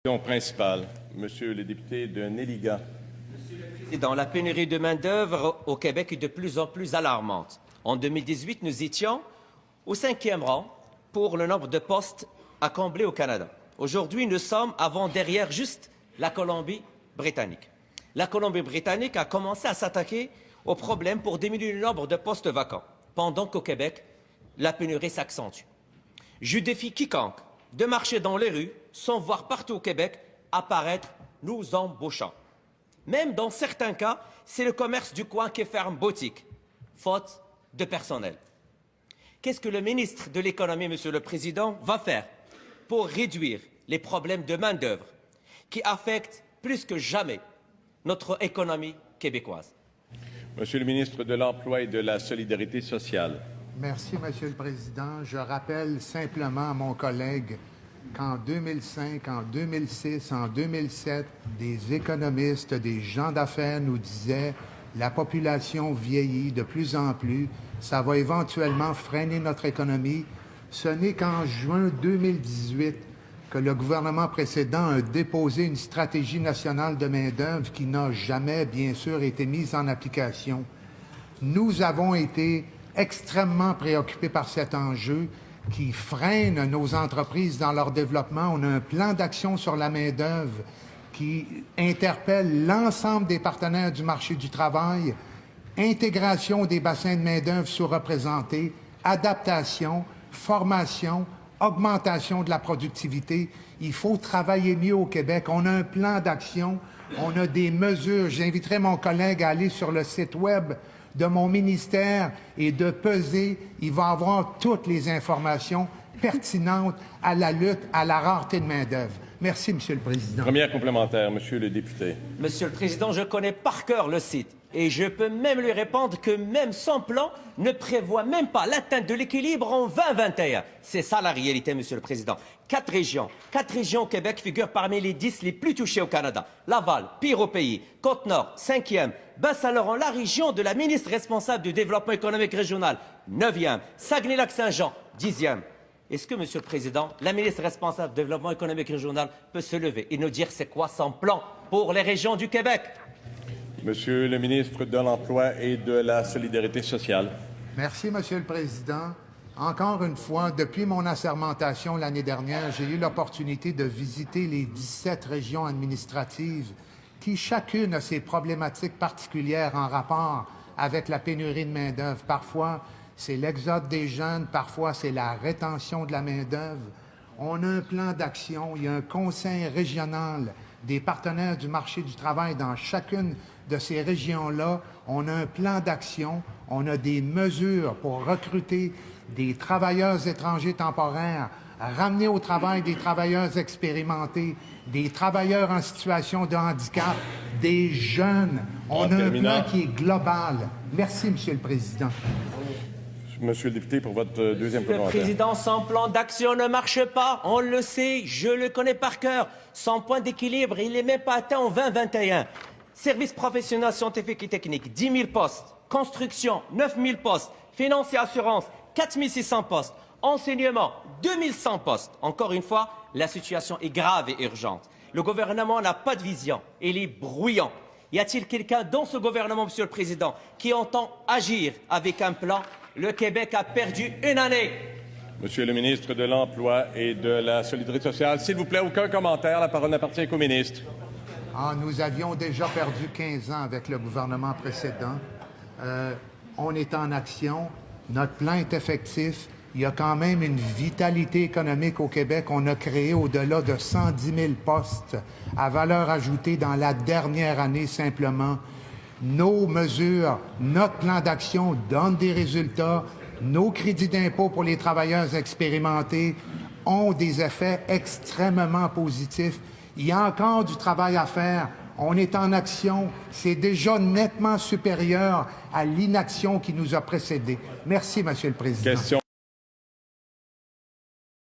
Question principale, Monsieur le député de Néligan. La pénurie de main-d'œuvre au Québec est de plus en plus alarmante. En 2018, nous étions au 5e rang pour le nombre de postes à combler au Canada. Aujourd'hui, nous sommes avant-derrière juste la Colombie-Britannique. La Colombie-Britannique a commencé à s'attaquer au problème pour diminuer le nombre de postes vacants, pendant qu'au Québec, la pénurie s'accentue. Je défie quiconque de marcher dans les rues sans voir partout au Québec apparaître « nous embauchons ». Même dans certains cas, c'est le commerce du coin qui ferme boutique, faute de personnel. Qu'est-ce que le ministre de l'Économie, Monsieur le Président, va faire pour réduire les problèmes de main-d'œuvre qui affectent plus que jamais notre économie québécoise? Monsieur le ministre de l'Emploi et de la Solidarité sociale. Merci, Monsieur le Président. Je rappelle simplement à mon collègue qu'en 2005, en 2006, en 2007, des économistes, des gens d'affaires nous disaient « la population vieillit de plus en plus, ça va éventuellement freiner notre économie ». Ce n'est qu'en juin 2018 que le gouvernement précédent a déposé une stratégie nationale de main-d'œuvre qui n'a jamais, bien sûr, été mise en application. Nous avons été extrêmement préoccupés par cet enjeu qui freine nos entreprises dans leur développement. On a un plan d'action sur la main-d'œuvre qui interpelle l'ensemble des partenaires du marché du travail, intégration des bassins de main-d'œuvre sous-représentés, adaptation, formation, augmentation de la productivité. Il faut travailler mieux au Québec. On a un plan d'action, on a des mesures. J'inviterai mon collègue à aller sur le site web de mon ministère et de peser. Il va avoir toutes les informations pertinentes à la lutte à la rareté de main-d'œuvre. Merci, Monsieur le Président. Première complémentaire, Monsieur le député. Monsieur le Président, je connais par cœur le site et je peux même lui répondre que même son plan ne prévoit même pas l'atteinte de l'équilibre en 2021. C'est ça la réalité, Monsieur le Président. 4 régions au Québec figurent parmi les 10 les plus touchées au Canada. Laval, pire au pays. Côte-Nord, 5e. Basse-Saint-Laurent, la région de la ministre responsable du développement économique régional, 9e. Saguenay-Lac-Saint-Jean, 10e. Est-ce que, Monsieur le Président, la ministre responsable du développement économique régional peut se lever et nous dire c'est quoi son plan pour les régions du Québec? Monsieur le ministre de l'Emploi et de la Solidarité sociale. Merci, Monsieur le Président. Encore une fois, depuis mon assermentation l'année dernière, j'ai eu l'opportunité de visiter les 17 régions administratives qui chacune a ses problématiques particulières en rapport avec la pénurie de main-d'œuvre. Parfois, c'est l'exode des jeunes, parfois c'est la rétention de la main-d'œuvre. On a un plan d'action, il y a un conseil régional des partenaires du marché du travail dans chacune de ces régions-là. On a un plan d'action, on a des mesures pour recruter des travailleurs étrangers temporaires, ramener au travail des travailleurs expérimentés, des travailleurs en situation de handicap, des jeunes. On a un plan qui est global. Merci, Monsieur le Président. Monsieur le député, pour votre deuxième complémentaire. Le Président, son plan d'action ne marche pas. On le sait, je le connais par cœur. Son point d'équilibre, il n'est même pas atteint en 2021. Services professionnels scientifiques et techniques, 10 000 postes. Construction, 9 000 postes. Finances et assurances, 4 600 postes. Enseignement, 2 100 postes. Encore une fois, la situation est grave et urgente. Le gouvernement n'a pas de vision. Il est bruyant. Y a-t-il quelqu'un dans ce gouvernement, Monsieur le Président, qui entend agir avec un plan? Le Québec a perdu une année. Monsieur le ministre de l'Emploi et de la Solidarité sociale, s'il vous plaît, aucun commentaire. La parole n'appartient qu'au ministre. Nous avions déjà perdu 15 ans avec le gouvernement précédent. On est en action. Notre plan est effectif. Il y a quand même une vitalité économique au Québec. On a créé au-delà de 110 000 postes à valeur ajoutée dans la dernière année simplement. Nos mesures, notre plan d'action donnent des résultats. Nos crédits d'impôt pour les travailleurs expérimentés ont des effets extrêmement positifs. Il y a encore du travail à faire. On est en action. C'est déjà nettement supérieur à l'inaction qui nous a précédés. Merci, Monsieur le Président.